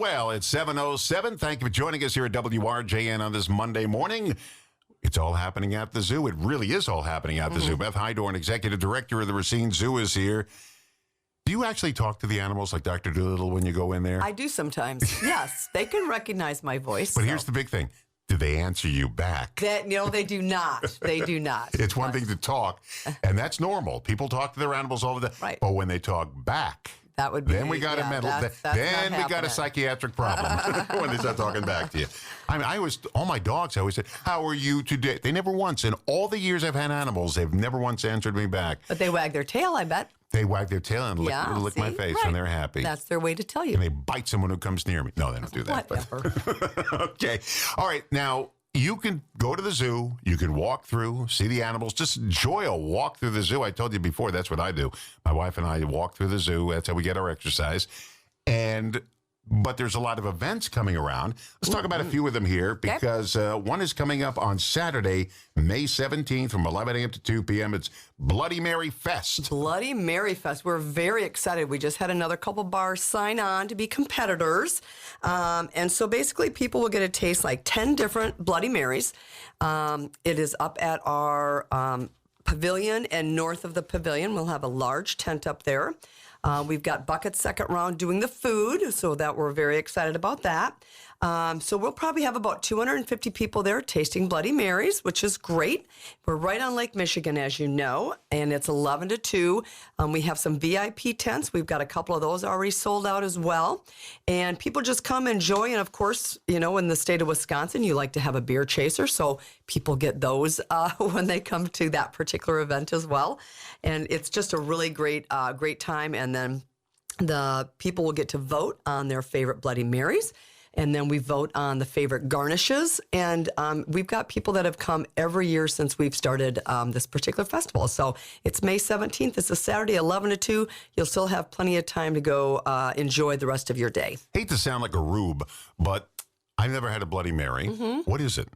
well. It's 7:07. Thank you for joining us here at WRJN on this Monday morning. It's all happening at the zoo. It really is all happening at the zoo. Beth Heidorn, Executive Director of the Racine Zoo, is here. Do you actually talk to the animals like Dr. Dolittle when you go in there? I do sometimes. Yes, they can recognize my voice. But here's the big thing. Do they answer you back? They do not. They do not. It's one thing to talk, and that's normal. People talk to their animals all the time. Right. But when they talk back, that would be, then we got a mental. Then we got a psychiatric problem when they start talking back to you. I mean, all my dogs, I always said, "How are you today?" They never once, in all the years I've had animals, they've never once answered me back. But they wag their tail, I bet. They wag their tail and lick my face when they're happy. That's their way to tell you. And they bite someone who comes near me. No, they don't do that. Whatever. Okay. All right. Now, you can go to the zoo. You can walk through, see the animals. Just enjoy a walk through the zoo. I told you before, that's what I do. My wife and I walk through the zoo. That's how we get our exercise. But there's a lot of events coming around. Let's talk about a few of them here because one is coming up on Saturday, May 17th from 11 a.m. to 2 p.m. It's Bloody Mary Fest. Bloody Mary Fest. We're very excited. We just had another couple bars sign on to be competitors. And so basically people will get to taste like 10 different Bloody Marys. It is up at our pavilion, and north of the pavilion, we'll have a large tent up there. We've got Bucket's second round doing the food, so that we're very excited about that. So we'll probably have about 250 people there tasting Bloody Marys, which is great. We're right on Lake Michigan, as you know, and it's 11 to 2. We have some VIP tents. We've got a couple of those already sold out as well. And people just come enjoy. And, of course, you know, in the state of Wisconsin, you like to have a beer chaser. So people get those when they come to that particular event as well. And it's just a really great time. And then the people will get to vote on their favorite Bloody Marys. And then we vote on the favorite garnishes. And we've got people that have come every year since we've started this particular festival. So it's May 17th. It's a Saturday, 11 to 2. You'll still have plenty of time to go enjoy the rest of your day. Hate to sound like a rube, but I've never had a Bloody Mary. What is it?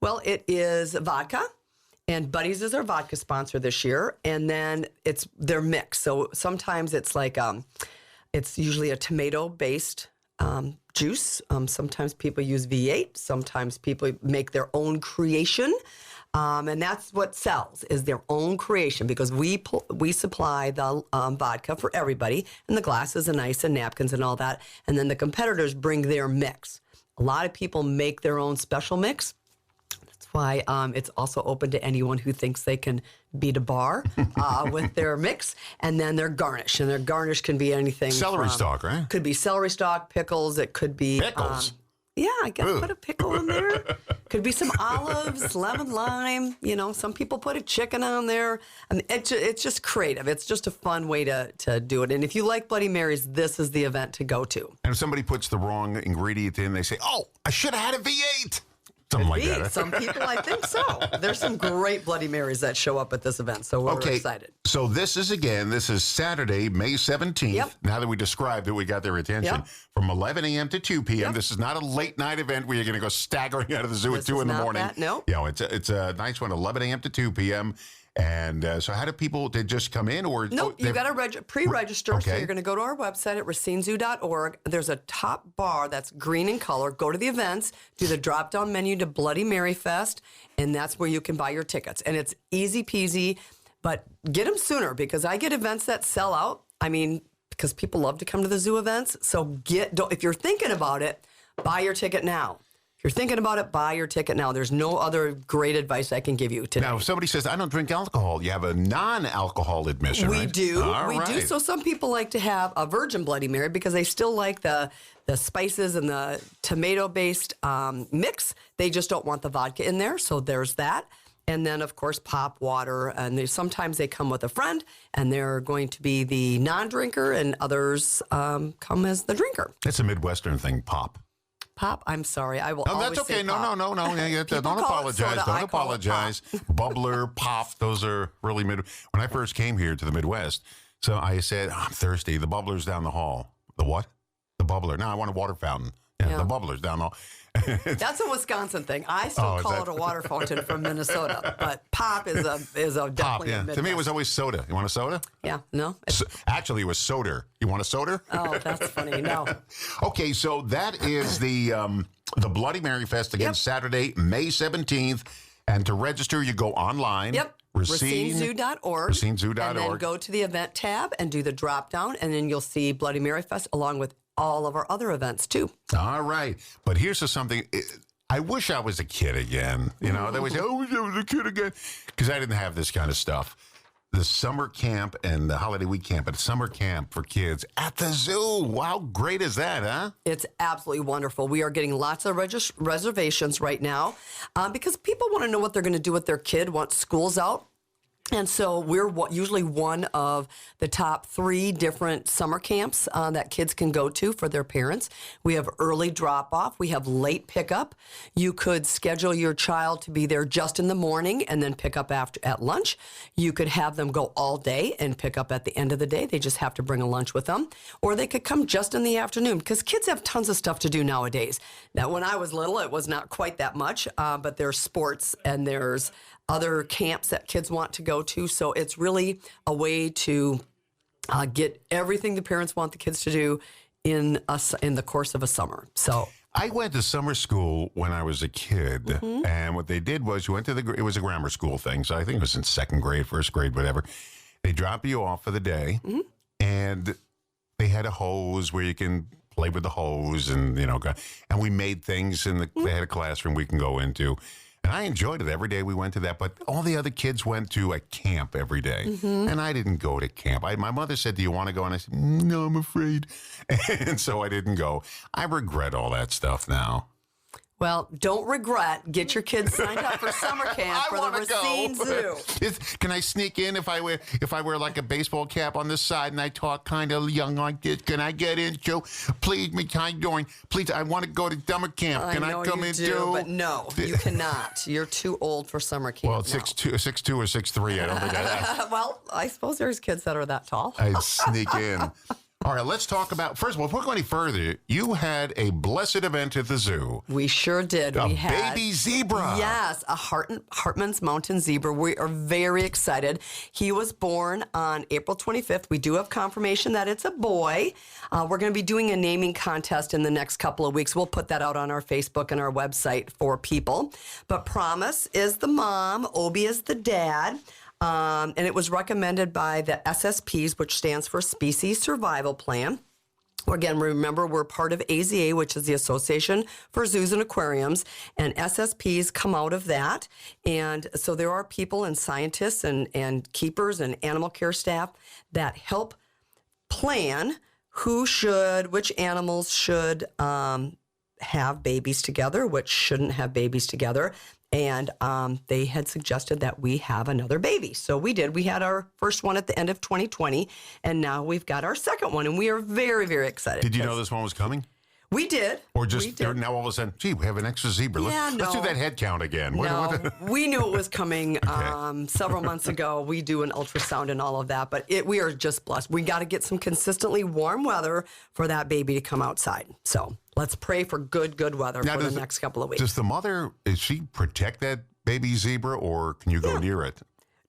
Well, it is vodka. And Buddy's is our vodka sponsor this year. And then they're mixed. So sometimes it's like, it's usually a tomato-based juice. Sometimes people use V8. Sometimes people make their own creation. And that's what sells, is their own creation, because we supply the vodka for everybody, and the glasses and ice and napkins and all that. And then the competitors bring their mix. A lot of people make their own special mix. That's why it's also open to anyone who thinks they can beat a bar with their mix. And then their garnish. And their garnish can be anything. Celery stalk, right? Could be celery stalk, pickles. It could be... Pickles? Yeah, I gotta put a pickle in there. Could be some olives, lemon, lime. You know, some people put a chicken on there. I mean, it's just creative. It's just a fun way to do it. And if you like Bloody Marys, this is the event to go to. And if somebody puts the wrong ingredient in, they say, "Oh, I should have had a V8." Something like that. Some people, I think so. There's some great Bloody Marys that show up at this event, so we're excited. So this is Saturday, May 17th. Yep. Now that we described it, we got their attention. Yep. From 11 a.m. to 2 p.m. Yep. This is not a late night event where you're going to go staggering out of the zoo at 2 in the morning. No. You know, it's a nice one, 11 a.m. to 2 p.m. And so how do people, they just come in or? Nope, you got to pre-register. Okay. So you're going to go to our website at racinezoo.org. There's a top bar that's green in color. Go to the events, do the drop-down menu to Bloody Mary Fest, and that's where you can buy your tickets. And it's easy peasy, but get them sooner, because I get events that sell out. I mean, because people love to come to the zoo events. So if you're thinking about it, buy your ticket now. You're thinking about it, buy your ticket now. There's no other great advice I can give you today. Now, if somebody says, "I don't drink alcohol," you have a non-alcohol admission, We right? do. All we right. do. So some people like to have a virgin Bloody Mary because they still like the spices and the tomato-based mix. They just don't want the vodka in there, so there's that. And then, of course, pop, water, and sometimes they come with a friend, and they're going to be the non-drinker, and others come as the drinker. It's a Midwestern thing, pop. Pop, I'm sorry. I will No, always that's okay. say No. pop. Don't apologize. Don't apologize. Bubbler, pop, those are really When I first came here to the Midwest, so I said, "I'm thirsty. The bubbler's down the hall." The what? The bubbler. No, I want a water fountain. Yeah. The bubbler's down the hall. That's a Wisconsin thing. I still call it a water fountain from Minnesota, but pop is a Pop, definitely yeah. a Midwest. To me, it was always soda. You want a soda? Yeah, no. Actually, it was soda. You want a soda? Oh, that's funny. No. Okay, so that is the Bloody Mary Fest again, Saturday, May 17th. And to register, you go online. Yep. RacineZoo.org. RacineZoo.org. And then go to the event tab and do the drop down, and then you'll see Bloody Mary Fest along with all of our other events too. All right. But here's something. I wish I was a kid again. You know, they would say, I wish I was a kid again. Because I didn't have this kind of stuff. The summer camp and the holiday week camp, but summer camp for kids at the zoo. How great is that, huh? It's absolutely wonderful. We are getting lots of reservations right now because people want to know what they're going to do with their kid once school's out. And so we're usually one of the top 3 different summer camps that kids can go to for their parents. We have early drop-off. We have late pickup. You could schedule your child to be there just in the morning and then pick up at lunch. You could have them go all day and pick up at the end of the day. They just have to bring a lunch with them. Or they could come just in the afternoon because kids have tons of stuff to do nowadays. Now, when I was little, it was not quite that much, but there's sports and there's other camps that kids want to go to. So it's really a way to get everything the parents want the kids to do in the course of a summer. So I went to summer school when I was a kid, and what they did was you went to it was a grammar school thing. So I think it was in second grade, first grade, whatever. They drop you off for the day, and they had a hose where you can play with the hose, and and we made things in they had a classroom we can go into. And I enjoyed it. Every day we went to that. But all the other kids went to a camp every day. And I didn't go to camp. My mother said, do you want to go? And I said, no, I'm afraid. And so I didn't go. I regret all that stuff now. Well, don't regret. Get your kids signed up for summer camp for the Racine Zoo. Can I sneak in if I wear like a baseball cap on this side and I talk kind of young like this? Can I get in, Joe? Please, Beth Heidorn. Please, I want to go to summer camp. Can I come in, Joe? But no, you cannot. You're too old for summer camp. Well, 6'2", 6'2", or 6'3". I don't think I. Well, I suppose there's kids that are that tall. I'd sneak in. All right, let's talk about, first of all, before we go any further, you had a blessed event at the zoo. We sure did. We had baby zebra. Yes, a Hartman's Mountain zebra. We are very excited. He was born on April 25th. We do have confirmation that it's a boy. We're going to be doing a naming contest in the next couple of weeks. We'll put that out on our Facebook and our website for people. But Promise is the mom. Obi is the dad. And it was recommended by the SSPs, which stands for Species Survival Plan. Again, remember, we're part of AZA, which is the Association for Zoos and Aquariums, and SSPs come out of that. And so there are people and scientists and keepers and animal care staff that help plan which animals should have babies together, which shouldn't have babies together. And they had suggested that we have another baby. So we did. We had our first one at the end of 2020, and now we've got our second one, and we are very, very excited. Did you know this one was coming? We did. Or just now all of a sudden, gee, we have an extra zebra. Let's do that head count again. No, we knew it was coming several months ago. We do an ultrasound and all of that, but we are just blessed. We got to get some consistently warm weather for that baby to come outside. So let's pray for good weather for the next couple of weeks. Does the mother, does she protect that baby zebra, or can you go near it?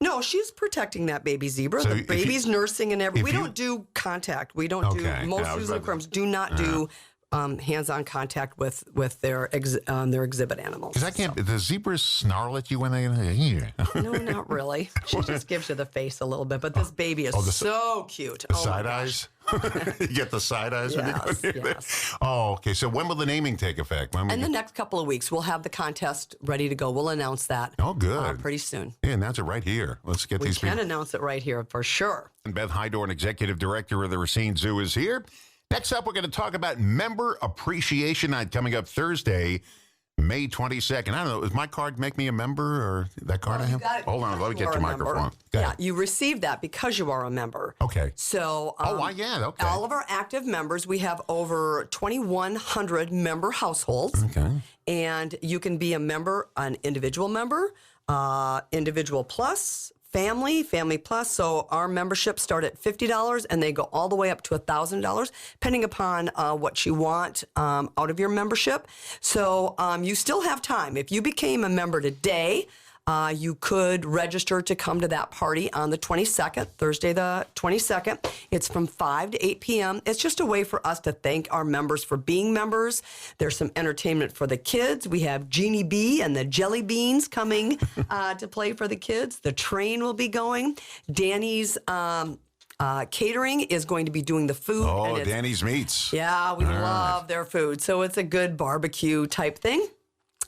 No, she's protecting that baby zebra. So the baby's nursing and everything. We don't do contact. We don't do, most zoos and aquariums do not do hands-on contact with their exhibit animals. Because I can't. The zebras snarl at you when they. No, not really. She just gives you the face a little bit. But this baby is so cute. The side eyes. You get the side eyes when you go near there. Oh, okay. So when will the naming take effect? In the next couple of weeks, we'll have the contest ready to go. We'll announce that. Oh, good. Pretty soon. Yeah, announce it right here. Let's get these people. We can announce it right here for sure. And Beth Heidorn, Executive Director of the Racine Zoo, is here. Next up, we're going to talk about Member Appreciation Night coming up Thursday, May 22nd. I don't know, does my card make me a member, or that card I have? Hold on, let me get your microphone. Yeah, you received that because you are a member. Okay. So, okay. All of our active members, we have over 2,100 member households. Okay. And you can be a member, an individual member, individual plus, family, Family Plus. So our memberships start at $50 and they go all the way up to $1,000, depending upon what you want out of your membership. So you still have time. If you became a member today, you could register to come to that party on the 22nd, Thursday the 22nd. It's from 5 to 8 p.m. It's just a way for us to thank our members for being members. There's some entertainment for the kids. We have Jeannie B and the Jelly Beans coming to play for the kids. The train will be going. Danny's catering is going to be doing the food. Oh, Danny's Meats. Yeah, we love their food. So it's a good barbecue type thing.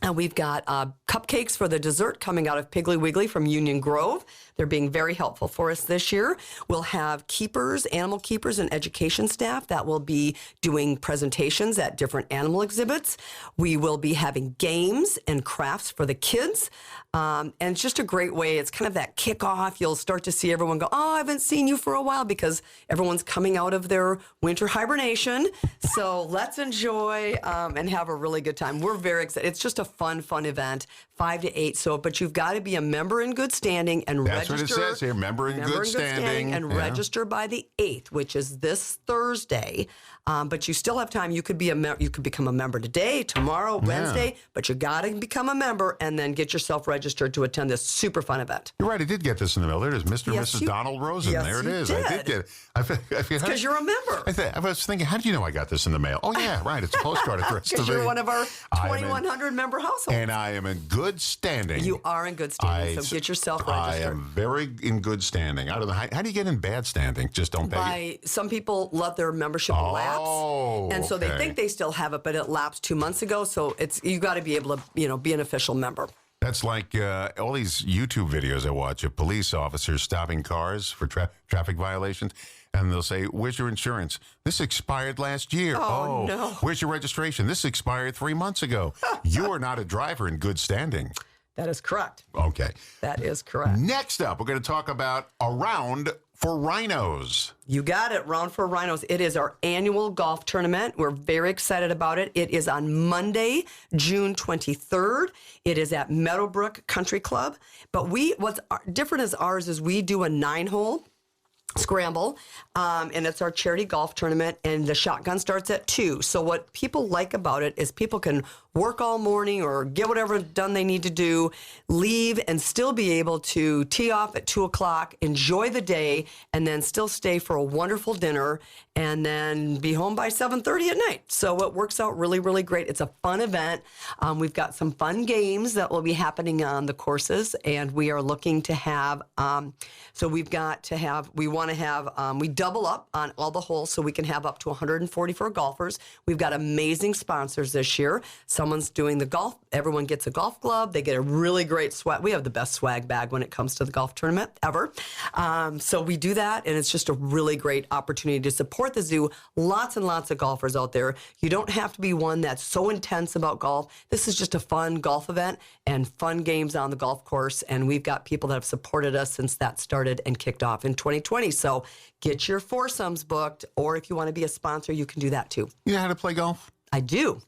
And we've got cupcakes for the dessert coming out of Piggly Wiggly from Union Grove. They're being very helpful for us this year. We'll have keepers, animal keepers, and education staff that will be doing presentations at different animal exhibits. We will be having games and crafts for the kids. And it's just a great way. It's kind of that kickoff. You'll start to see everyone go, oh, I haven't seen you for a while, because everyone's coming out of their winter hibernation. So let's enjoy and have a really good time. We're very excited. It's just a fun event, 5 to 8. So, but you've got to be a member in good standing and That's register. what it says here, member in good standing. And register by the 8th, which is this Thursday. But you still have time. You could be you could become a member today, tomorrow, Wednesday, but you got to become a member and then get yourself registered to attend this super fun event. You're right. I did get this in the mail. There it is, Mr. Yes, and Mrs. Donald Rosen. yes, there it you is. did. I did get it. Because you're a member. I was thinking, how did you know I got this in the mail? Oh, yeah, right. It's a postcard addressed to Because me. you're one of our 2,100 member households. And I am in good standing. You are in good standing, so get yourself registered. I am very in good standing. I don't know. How do you get in bad standing? Just don't pay. Some people let their membership lapse. And so they think they still have it, but it lapsed 2 months ago. So you got to be able to, be an official member. That's like all these YouTube videos I watch of police officers stopping cars for traffic violations. And they'll say, where's your insurance? This expired last year. Oh, no. Where's your registration? This expired 3 months ago. You are not a driver in good standing. That is correct. Okay. That is correct. Next up, we're going to talk about a round for rhinos. You got it. Round for Rhinos. It is our annual golf tournament. We're very excited about it. It is on Monday, June 23rd. It is at Meadowbrook Country Club. But what's different as ours is we do a 9-hole scramble, and it's our charity golf tournament, and the shotgun starts at 2. So what people like about it is people can work all morning or get whatever done they need to do, leave, and still be able to tee off at 2 o'clock, enjoy the day, and then still stay for a wonderful dinner, and then be home by 7:30 at night. So it works out really, really great. It's a fun event. We've got some fun games that will be happening on the courses, and we are looking to have, we double up on all the holes so we can have up to 144 golfers. We've got amazing sponsors this year. Someone's doing the golf. Everyone gets a golf glove. They get a really great swag. We have the best swag bag when it comes to the golf tournament ever. So we do that, and it's just a really great opportunity to support the zoo. Lots and lots of golfers out there. You don't have to be one that's so intense about golf. This is just a fun golf event and fun games on the golf course, and we've got people that have supported us since that started and kicked off in 2020. So get your foursomes booked, or if you want to be a sponsor, you can do that too. You know how to play golf? I do.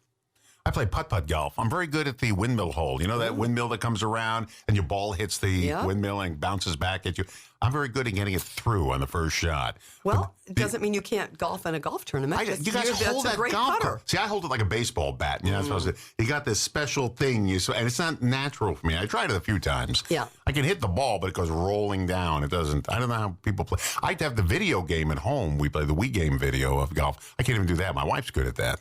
I play putt-putt golf. I'm very good at the windmill hole. You know that windmill that comes around and your ball hits the windmill and bounces back at you? I'm very good at getting it through on the first shot. Well, it doesn't mean you can't golf in a golf tournament. You guys hold that golf cart. See, I hold it like a baseball bat. You know, supposed to. You got this special thing, and it's not natural for me. I tried it a few times. Yeah. I can hit the ball, but it goes rolling down. It doesn't. I don't know how people play. I have the video game at home. We play the Wii game video of golf. I can't even do that. My wife's good at that.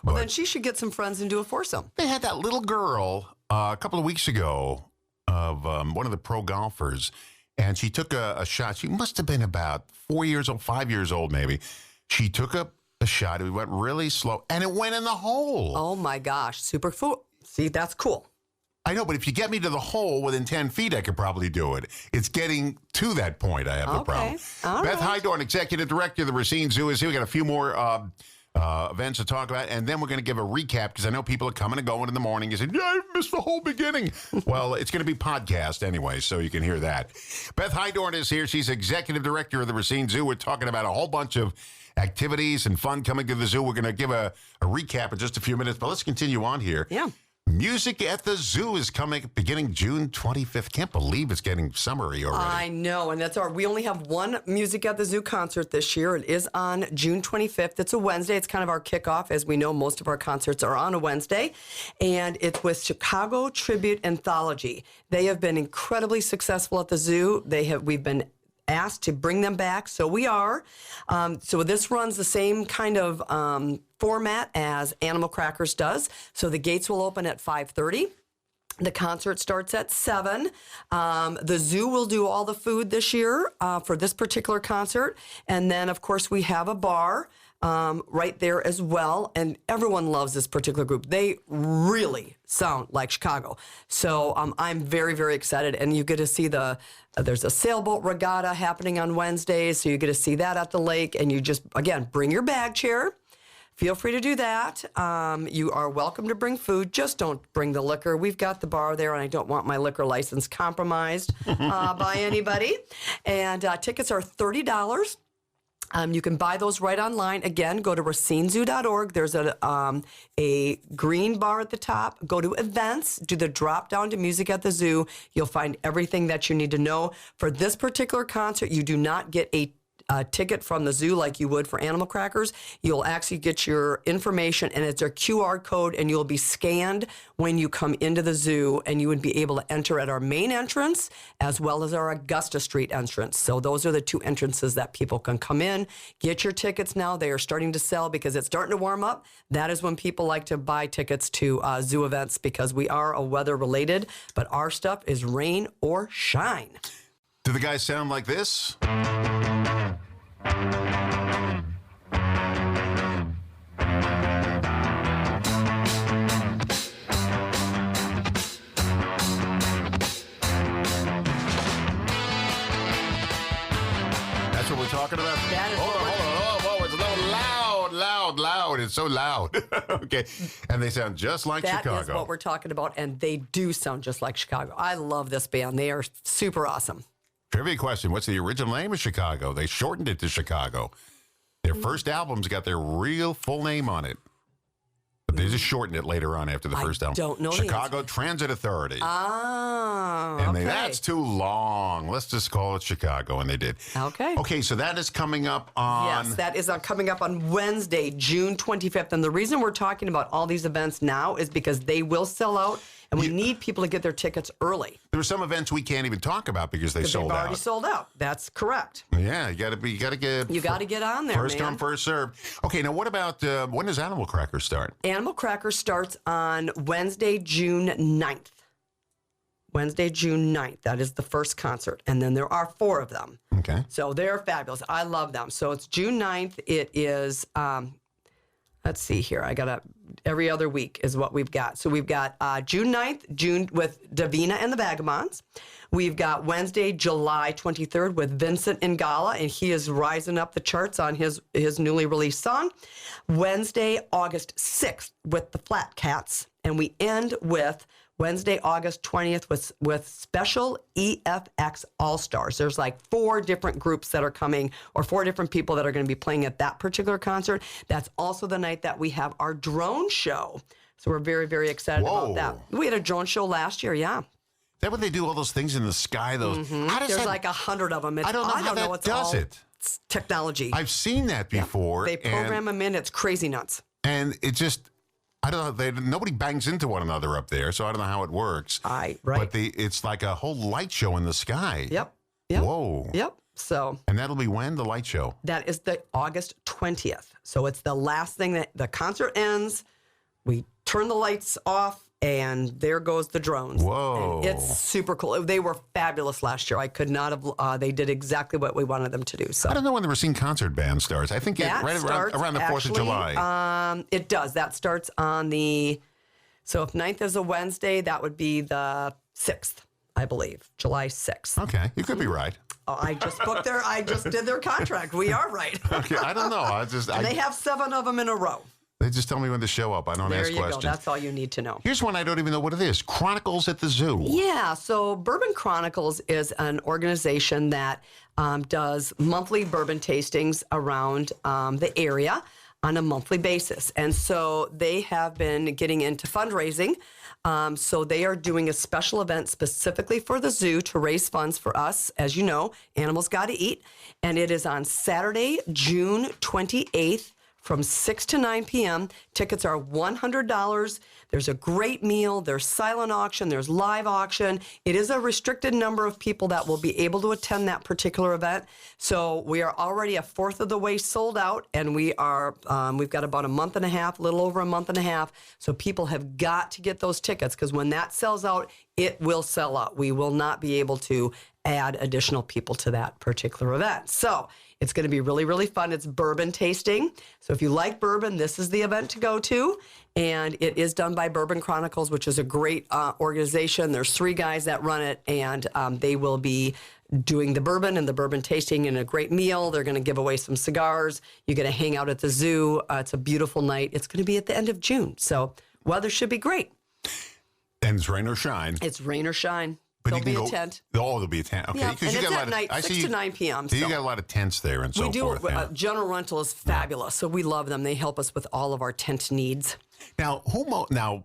Well, then she should get some friends and do a foursome. They had that little girl a couple of weeks ago of one of the pro golfers, and she took a shot. She must have been about 4 years old, 5 years old maybe. She took a shot. It went really slow, and it went in the hole. Oh, my gosh. Super cool. See, that's cool. I know, but if you get me to the hole within 10 feet, I could probably do it. It's getting to that point I have the problem. All Beth right. Heidorn, Executive Director of the Racine Zoo, is here. We got a few more events to talk about, and then we're going to give a recap because I know people are coming and going in the morning. You said, yeah, I missed the whole beginning. Well, it's going to be podcast anyway, so you can hear that. Beth Heidorn is here. She's Executive Director of the Racine Zoo. We're talking about a whole bunch of activities and fun coming to the zoo. We're going to give a recap in just a few minutes, but let's continue on here. Yeah. Music at the Zoo is coming beginning June 25th. Can't believe it's getting summery already. I know, and we only have one Music at the Zoo concert this year. It is on June 25th. It's a Wednesday. It's kind of our kickoff. As we know, most of our concerts are on a Wednesday, and it's with Chicago Tribute Anthology. They have been incredibly successful at the zoo. We've been asked to bring them back, so we are. So this runs the same kind of format as Animal Crackers does. So the gates will open at 5:30. The concert starts at 7. The zoo will do all the food this year for this particular concert. And then, of course, we have a bar right there as well. And everyone loves this particular group. They really sound like Chicago. So I'm very, very excited. And you get to see there's a sailboat regatta happening on Wednesdays. So you get to see that at the lake. And you just, again, bring your bag chair. Feel free to do that. You are welcome to bring food. Just don't bring the liquor. We've got the bar there, and I don't want my liquor license compromised by anybody. And tickets are $30. You can buy those right online. Again, go to racinezoo.org. There's a green bar at the top. Go to events, do the drop down to Music at the Zoo. You'll find everything that you need to know. For this particular concert, you do not get a ticket from the zoo like you would for Animal Crackers. You'll actually get your information, and it's a QR code, and you'll be scanned when you come into the zoo, and you would be able to enter at our main entrance as well as our Augusta Street entrance. So those are the two entrances that people can come in. Get your tickets now. They are starting to sell because it's starting to warm up. That is when people like to buy tickets to zoo events because we are a weather related, but our stuff is rain or shine. Do the guys sound like this? That's what we're talking about? That is hold on. Oh, it's so loud. It's so loud. Okay. And they sound just like Chicago. That is what we're talking about, and they do sound just like Chicago. I love this band. They are super awesome. Trivia question. What's the original name of Chicago? They shortened it to Chicago. Their first album's got their real full name on it. But they just shortened it later on after the first album. Don't know Chicago Transit Authority. And okay. That's too long. Let's just call it Chicago, and they did. Okay, so that is coming up on... Yes, that is coming up on Wednesday, June 25th. And the reason we're talking about all these events now is because they will sell out, and we need people to get their tickets early. There are some events we can't even talk about because they sold out. They've already sold out. That's correct. Yeah, you got to get on there, first come, first serve. Okay, now what about when does Animal Crackers start? Animal Crackers starts on Wednesday, June 9th. Wednesday, June 9th. That is the first concert. And then there are 4 of them. Okay. So they're fabulous. I love them. So it's June 9th. It is, let's see here. Every other week is what we've got. So we've got June 9th, with Davina and the Vagabonds. We've got Wednesday, July 23rd with Vincent Ingala, and he is rising up the charts on his newly released song. Wednesday, August 6th with the Flat Cats. And we end with Wednesday, August 20th with Special EFX All-Stars. There's like 4 different groups that are coming, or 4 different people that are going to be playing at that particular concert. That's also the night that we have our drone show. So we're very, very excited about that. We had a drone show last year, yeah. Is that when they do all those things in the sky? There's like 100 of them. I don't know how that does it. It's technology. I've seen that before. They program them in. It's crazy nuts. And it just... I don't know. Nobody bangs into one another up there, so I don't know how it works. Right. But it's like a whole light show in the sky. Yep. Whoa. Yep. So. And that'll be when, the light show? That is the August 20th. So it's the last thing that the concert ends. We turn the lights off, and there goes the drones. Whoa. And it's super cool. They were fabulous last year. I could not have, they did exactly what we wanted them to do. So I don't know when the Racine concert band starts. I think around the 4th of July. It does. That starts on so if 9th is a Wednesday, that would be the 6th, I believe, July 6th. Okay, you could be right. Oh, I just did their contract. We are right. Okay, I don't know. They have 7 of them in a row. They just tell me when to show up. I don't ask questions. There you go. That's all you need to know. Here's one I don't even know what it is. Chronicles at the Zoo. Yeah. So Bourbon Chronicles is an organization that does monthly bourbon tastings around the area. on a monthly basis. And so they have been getting into fundraising. So they are doing a special event specifically for the zoo to raise funds for us. As you know, animals got to eat. And it is on Saturday, June 28th from 6 to 9 p.m. Tickets are $100. There's a great meal. There's silent auction. There's live auction. It is a restricted number of people that will be able to attend that particular event. So we are already a fourth of the way sold out, and we've got about a month and a half, a little over a month and a half. So people have got to get those tickets, because when that sells out, it will sell out. We will not be able to add additional people to that particular event. So it's going to be really, really fun. It's bourbon tasting. So if you like bourbon, this is the event to go to. And it is done by Bourbon Chronicles, which is a great organization. There's 3 guys that run it, and they will be doing the bourbon and the bourbon tasting and a great meal. They're going to give away some cigars. You're going to hang out at the zoo. It's a beautiful night. It's going to be at the end of June. So weather should be great. And it's rain or shine. It's rain or shine. But There'll be a tent. Oh, there'll be a tent. Okay. Yeah, and it's at night, 6 to 9 p.m. So you got a lot of tents there and so forth. We do. General Rental is fabulous, so we love them. They help us with all of our tent needs. Now,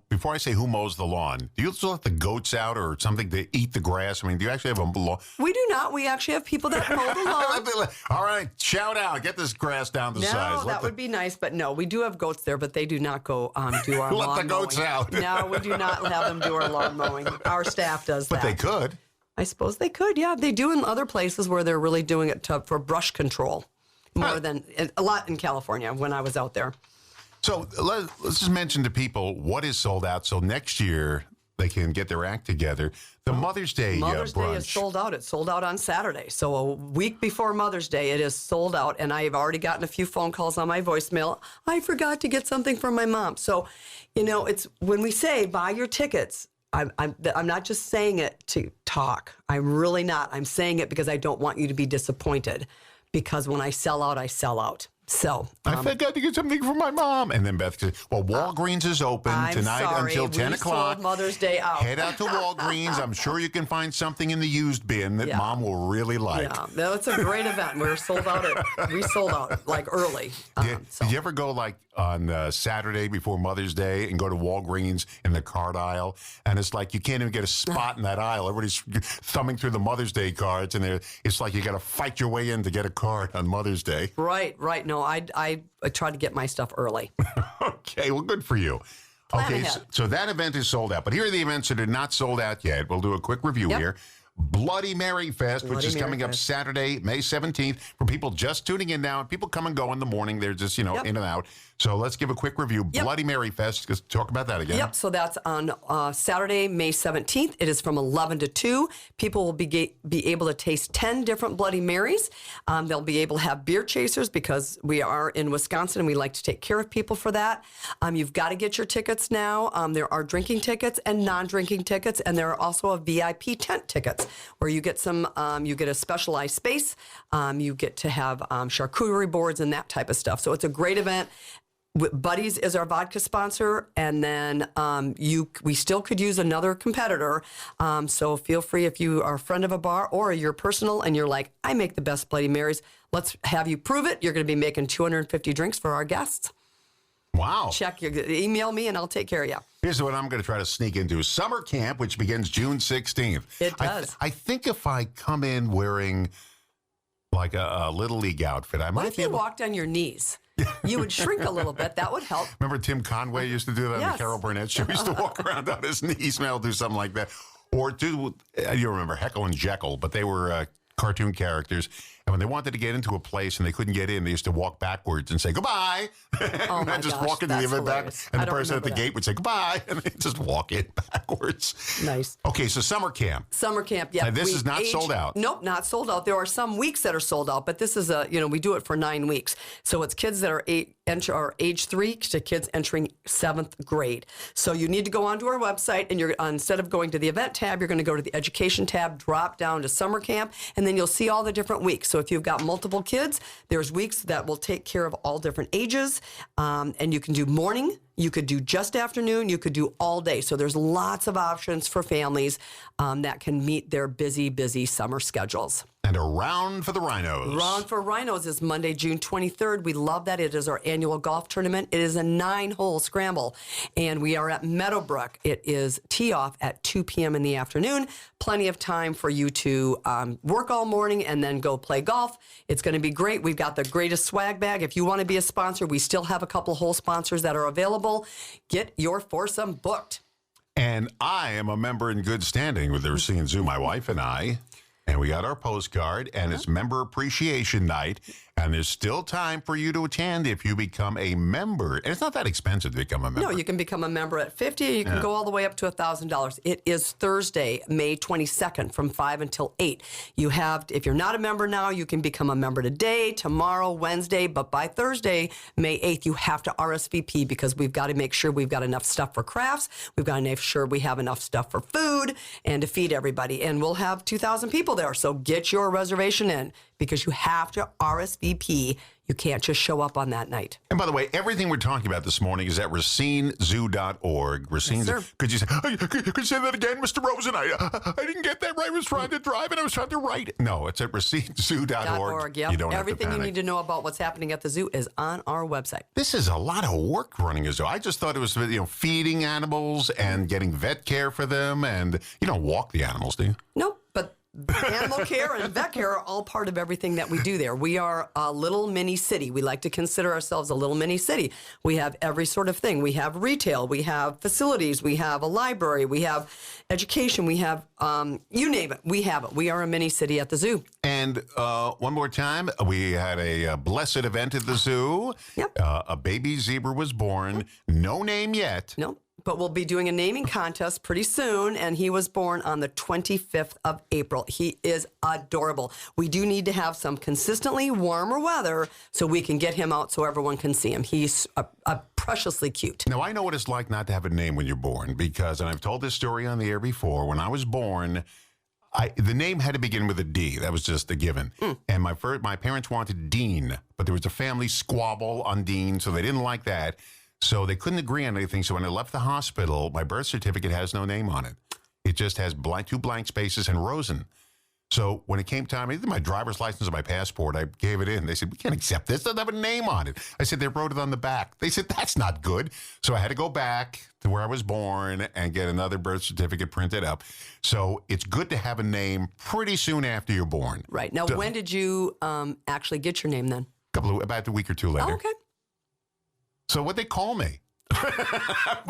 before I say who mows the lawn, do you still let the goats out or something to eat the grass? I mean, do you actually have a lawn? We do not. We actually have people that mow the lawn. All right, shout out. Get this grass down to size. No, that would be nice, but no, we do have goats there, but they do not go do our lawn Let the goats mowing. out. No, we do not have them do our lawn mowing. Our staff does that. But they could. I suppose they could, yeah. They do in other places where they're really doing it for brush control more than a lot in California when I was out there. So let's just mention to people what is sold out, so next year they can get their act together. The Mother's Day Mother's brunch. Day is sold out. It's sold out on Saturday. So a week before Mother's Day, it is sold out. And I have already gotten a few phone calls on my voicemail. I forgot to get something for my mom. So, it's when we say buy your tickets, I'm not just saying it to talk. I'm really not. I'm saying it because I don't want you to be disappointed. Because when I sell out, I sell out. So I forgot to get something for my mom. And then Beth said, well, Walgreens is open tonight until 10 o'clock. Sold Mother's Day out. Head out to Walgreens. I'm sure you can find something in the used bin that Mom will really like. Yeah, that's a great event. We sold out like early. Did you ever go like on Saturday before Mother's Day and go to Walgreens in the card aisle? And it's like you can't even get a spot in that aisle. Everybody's thumbing through the Mother's Day cards, and it's like you got to fight your way in to get a card on Mother's Day. Right. No, I try to get my stuff early. Okay, well, good for you. Plan okay, ahead. so that event is sold out. But here are the events that are not sold out yet. We'll do a quick review here. Bloody Mary Fest, which is coming up Saturday, May 17th. For people just tuning in now, people come and go in the morning. They're just, in and out. So let's give a quick review. Bloody Mary Fest, let's talk about that again. Yep, so that's on Saturday, May 17th. It is from 11 to 2. People will be able to taste 10 different Bloody Marys. They'll be able to have beer chasers because we are in Wisconsin and we like to take care of people for that. You've got to get your tickets now. There are drinking tickets and non-drinking tickets, and there are also a VIP tent tickets where you get you get a specialized space. You get to have charcuterie boards and that type of stuff. So it's a great event. Buddies is our vodka sponsor, and then we still could use another competitor. So feel free if you are a friend of a bar or you're personal and you're like, I make the best Bloody Marys. Let's have you prove it. You're going to be making 250 drinks for our guests. Wow. Email me and I'll take care of you. Here's what I'm going to try to sneak into. Summer camp, which begins June 16th. It does. I think if I come in wearing like a Little League outfit, I might What if you walked on your knees? You would shrink a little bit. That would help. Remember Tim Conway used to do that on the Carol Burnett show? He used to walk around on his knees. Maybe I'll do something like that. Or you remember Heckle and Jekyll, but they were cartoon characters. And when they wanted to get into a place and they couldn't get in, they used to walk backwards and say goodbye. Oh my just gosh, walk into the event back, and the person at the gate would say goodbye, and they just walk in backwards. Nice. Okay, so summer camp. Summer camp, yeah. And this is not sold out. Nope, not sold out. There are some weeks that are sold out, but this is we do it for 9 weeks. So it's kids that are age 3 to kids entering 7th grade. So you need to go onto our website, and instead of going to the event tab, you're going to go to the education tab, drop down to summer camp, and then you'll see all the different weeks. So if you've got multiple kids, there's weeks that will take care of all different ages, and you can do morning, you could do just afternoon, you could do all day. So there's lots of options for families that can meet their busy, busy summer schedules. And a round for the rhinos. Round for Rhinos is Monday, June 23rd. We love that. It is our annual golf tournament. It is a 9-hole scramble, and we are at Meadowbrook. It is tee off at 2 p.m. in the afternoon. Plenty of time for you to work all morning and then go play golf. It's going to be great. We've got the greatest swag bag. If you want to be a sponsor, we still have a couple hole sponsors that are available. Get your foursome booked. And I am a member in good standing with the Racine Zoo, my wife and I. And we got our postcard, and it's Member Appreciation Night. And there's still time for you to attend if you become a member. And it's not that expensive to become a member. No, you can become a member at $50. You can go all the way up to $1,000. It is Thursday, May 22nd from 5 until 8. You have, if you're not a member now, you can become a member today, tomorrow, Wednesday. But by Thursday, May 8th, you have to RSVP because we've got to make sure we've got enough stuff for crafts. We've got to make sure we have enough stuff for food and to feed everybody. And we'll have 2,000 people there. So get your reservation in because you have to RSVP. You can't just show up on that night. And by the way, everything we're talking about this morning is at racinezoo.org. Racine Yes, Zoo. sir. Could you say that again, Mr. Rosen? I didn't get that right. I was trying to drive and I was trying to write. No, it's at racinezoo.org. Yep. You don't Everything have to you panic. need to know about what's happening at the zoo is on our website. This is a lot of work running a zoo. I just thought it was, feeding animals and getting vet care for them. And you don't walk the animals, do you? Nope, but animal care and vet care are all part of everything that we do there. We are a little mini city. We like to consider ourselves a little mini city. We have every sort of thing. We have retail. We have facilities. We have a library. We have education. We have, you name it. We have it. We are a mini city at the zoo. And one more time, we had a blessed event at the zoo. Yep. A baby zebra was born. No name yet. Nope. But we'll be doing a naming contest pretty soon, and he was born on the 25th of April. He is adorable. We do need to have some consistently warmer weather so we can get him out so everyone can see him. He's preciously cute. Now, I know what it's like not to have a name when you're born because, and I've told this story on the air before, when I was born, the name had to begin with a D. That was just a given. And my parents wanted Dean, but there was a family squabble on Dean, so they didn't like that. So they couldn't agree on anything. So when I left the hospital, my birth certificate has no name on it. It just has two blank spaces and Rosen. So when it came time, either my driver's license or my passport, I gave it in. They said, we can't accept this. It doesn't have a name on it. I said, they wrote it on the back. They said, that's not good. So I had to go back to where I was born and get another birth certificate printed up. So it's good to have a name pretty soon after you're born. Right. Now, when did you actually get your name then? About a week or two later. Oh, okay. So what'd they call me?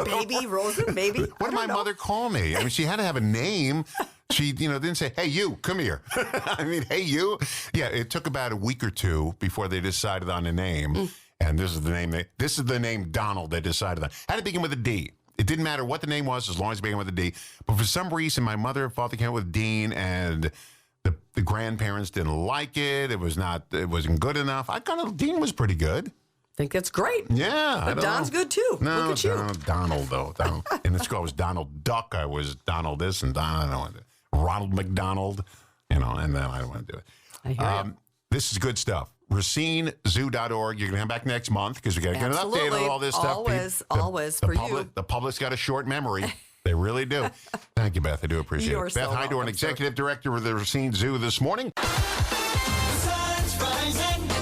Baby Rosen, baby. What did my mother call me? I mean, she had to have a name. She, didn't say, hey, you, come here. I mean, hey, you. Yeah, it took about a week or two before they decided on a name. And this is the name Donald they decided on. Had to begin with a D. It didn't matter what the name was as long as it began with a D. But for some reason, my mother and father came up with Dean, and the grandparents didn't like it. It wasn't good enough. Dean was pretty good. I think that's great. Yeah. But Don's good too. No, Look at you. Donald, though. In the school, I was Donald Duck. I was Donald this and Don, I don't know, Ronald McDonald, and then I don't want to do it. I hear you. This is good stuff. RacineZoo.org. You're going to come back next month because we got to get an update on all this stuff. Always for you. The public's got a short memory. They really do. Thank you, Beth. I do appreciate You're it. Beth so Heidorn, welcome, Executive Director of the Racine Zoo this morning. The sun's rising.